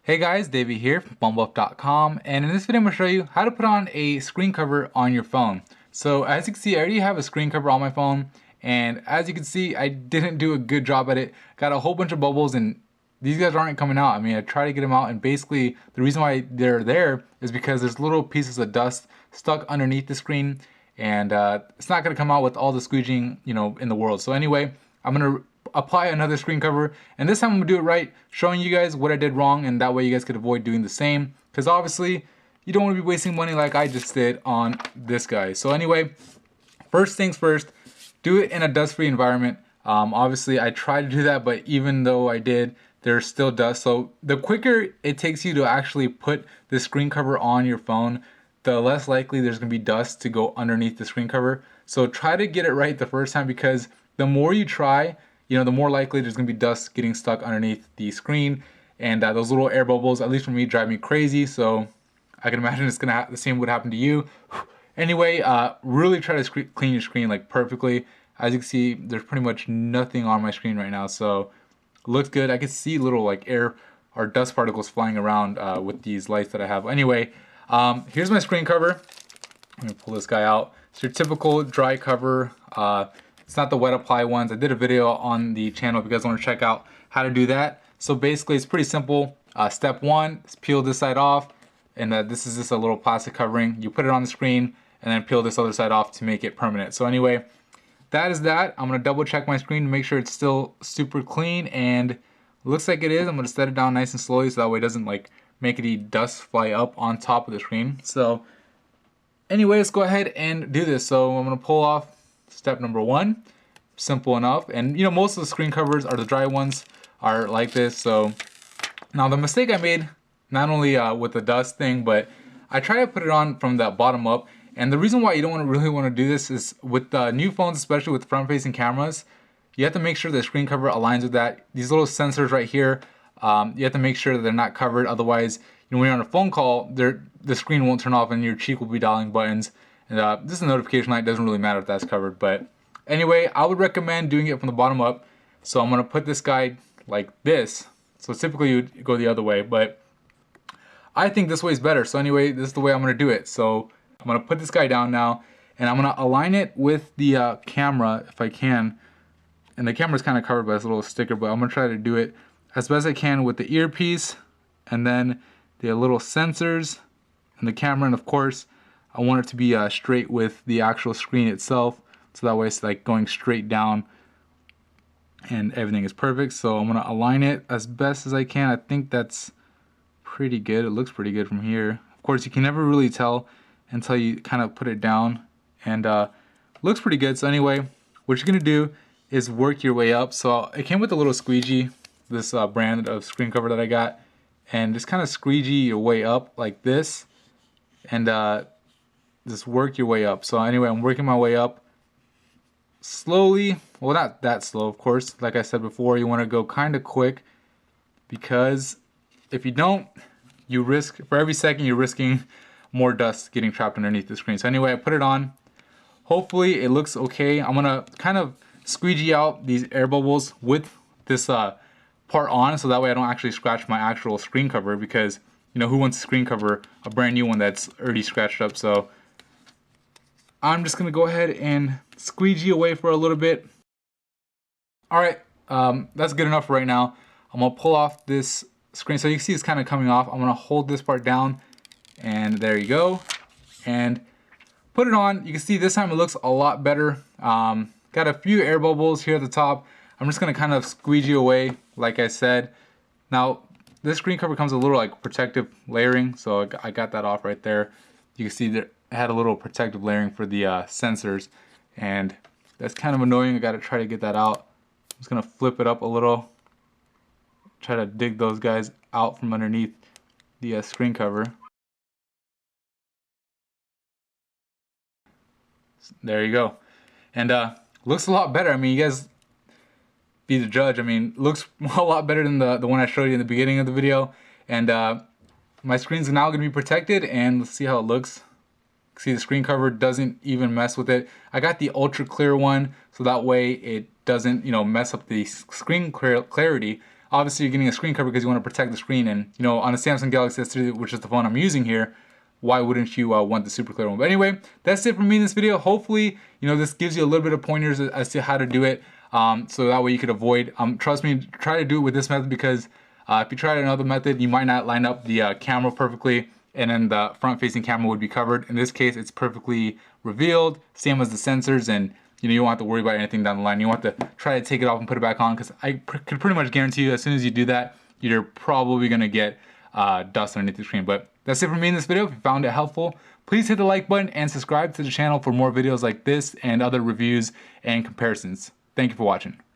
Hey guys, Davey here from bumbleUp.com, and in this video I'm going to show you how to put on a screen cover on your phone. So as you can see, I already have a screen cover on my phone, and as you can see, I didn't do a good job at it. Got a whole bunch of bubbles and these guys aren't coming out. I mean, I try to get them out, and basically the reason why they're there is because there's little pieces of dust stuck underneath the screen, and it's not going to come out with all the squeegeeing, in the world. So anyway, I'm going to apply another screen cover, and this time I'm gonna do it right, showing you guys what I did wrong, and that way you guys could avoid doing the same, because obviously you don't want to be wasting money like I just did on this guy. So anyway, first things first, do it in a dust-free environment. Obviously I tried to do that, but even though I did, there's still dust. So the quicker it takes you to actually put the screen cover on your phone, the less likely there's gonna be dust to go underneath the screen cover. So try to get it right the first time, because the more you try, the more likely there's going to be dust getting stuck underneath the screen, and those little air bubbles, at least for me, drive me crazy. So I can imagine it's going to the same would happen to you. Anyway, really try to clean your screen like perfectly. As you can see, there's pretty much nothing on my screen right now, so it looks good. I can see little like air or dust particles flying around with these lights that I have. Anyway, here's my screen cover. I'm going to pull this guy out. It's your typical dry cover. It's not the wet apply ones. I did a video on the channel if you guys want to check out how to do that. So basically it's pretty simple. Step one is peel this side off, and this is just a little plastic covering. You put it on the screen and then peel this other side off to make it permanent. So anyway, that is that. I'm going to double check my screen to make sure it's still super clean, and looks like it is. I'm going to set it down nice and slowly so that way it doesn't like make any dust fly up on top of the screen. So anyway, let's go ahead and do this. So I'm going to pull off step number one. Simple enough, and most of the screen covers are the dry ones are like this. So now the mistake I made, not only with the dust thing, but I try to put it on from the bottom up, and the reason why you don't really want to do this is with new phones, especially with front facing cameras, you have to make sure the screen cover aligns with that. These little sensors right here, you have to make sure that they're not covered, otherwise when you're on a phone call, the screen won't turn off and your cheek will be dialing buttons. And this is a notification light, doesn't really matter if that's covered. But anyway, I would recommend doing it from the bottom up. So I'm going to put this guy like this. So typically you would go the other way, but I think this way is better. So anyway, this is the way I'm going to do it. So I'm going to put this guy down now, and I'm going to align it with the camera if I can. And the camera's kind of covered by this little sticker, but I'm going to try to do it as best I can with the earpiece, and then the little sensors and the camera, and of course I want it to be straight with the actual screen itself, so that way it's like going straight down and everything is perfect. So I'm going to align it as best as I can. I think that's pretty good. It looks pretty good from here. Of course, you can never really tell until you kind of put it down, and looks pretty good. So anyway, what you're going to do is work your way up. So it came with a little squeegee, this brand of screen cover that I got, and just kind of squeegee your way up like this, and just work your way up. So anyway, I'm working my way up slowly. Well, not that slow, of course. Like I said before, you want to go kind of quick, because if you don't, you risk, for every second you're risking more dust getting trapped underneath the screen. So anyway, I put it on. Hopefully it looks okay. I'm gonna kind of squeegee out these air bubbles with this part on, so that way I don't actually scratch my actual screen cover, because who wants to screen cover a brand new one that's already scratched up. So I'm just gonna go ahead and squeegee away for a little bit. Alright, that's good enough for right now. I'm gonna pull off this screen, so you can see it's kind of coming off. I'm gonna hold this part down, and there you go, and put it on. You can see this time it looks a lot better. Got a few air bubbles here at the top. I'm just gonna kind of squeegee away, like I said. Now this screen cover comes with a little like protective layering, so I got that off right there. You can see that it had a little protective layering for the sensors, and that's kind of annoying. I gotta try to get that out. I'm just gonna flip it up a little, try to dig those guys out from underneath the screen cover. There you go, and looks a lot better. I mean, you guys be the judge. I mean, looks a lot better than the one I showed you in the beginning of the video, and my screen's now going to be protected, and let's see how it looks. See, the screen cover doesn't even mess with it. I got the ultra clear one, so that way it doesn't mess up the screen clarity. obviously you're getting a screen cover because you want to protect the screen, and you know, on a Samsung Galaxy S3, which is the phone I'm using here, why wouldn't you want the super clear one? But anyway, that's it for me in this video. Hopefully, you know, this gives you a little bit of pointers as to how to do it, so that way you could avoid, trust me, try to do it with this method, because if you try another method, you might not line up the camera perfectly, and then the front facing camera would be covered. In this case, it's perfectly revealed, same as the sensors, and you know, you don't have to worry about anything down the line. You want to try to take it off and put it back on, because I could pretty much guarantee you as soon as you do that, you're probably going to get dust underneath the screen. But that's it for me in this video. If you found it helpful, please hit the like button and subscribe to the channel for more videos like this and other reviews and comparisons. Thank you for watching.